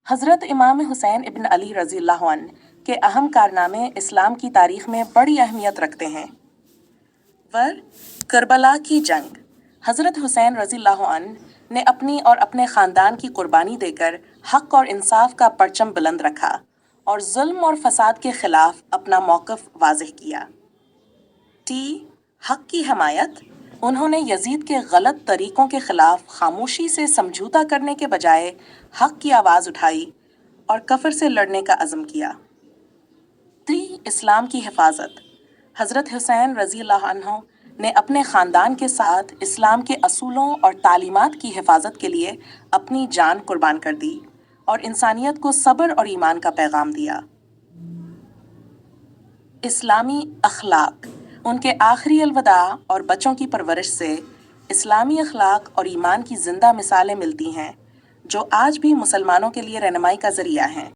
हज़रत इमाम हुसैन इब्न अली रज़ी अल्लाह अन्हु के अहम कारनामे इस्लाम की तारीख में बड़ी अहमियत रखते हैं। वर करबला की जंग। हज़रत हुसैन रज़ी अल्लाह अन्हु ने अपनी और अपने ख़ानदान की कुर्बानी देकर हक़ और इंसाफ का परचम बुलंद रखा और जुल्म और फसाद के खिलाफ अपना मौक़िफ़ वाज़ेह किया। हक़ की हमायत। उन्होंने यजीद के गलत तरीक़ों के खिलाफ खामोशी से समझौता करने के बजाय हक़ की आवाज़ उठाई और कफ़र से लड़ने का अज़्म किया। इस्लाम की हिफाजत। हज़रत हुसैन रज़ी अल्लाह अन्हु ने अपने ख़ानदान के साथ इस्लाम के असूलों और तालीमात की हिफाजत के लिए अपनी जान कुर्बान कर दी और इंसानियत को सब्र और ईमान का पैगाम दिया। इस्लामी अखलाक। उनके आखिरी अलविदा और बच्चों की परवरिश से इस्लामी अखलाक और ईमान की ज़िंदा मिसालें मिलती हैं जो आज भी मुसलमानों के लिए रहनुमाई का ज़रिया हैं।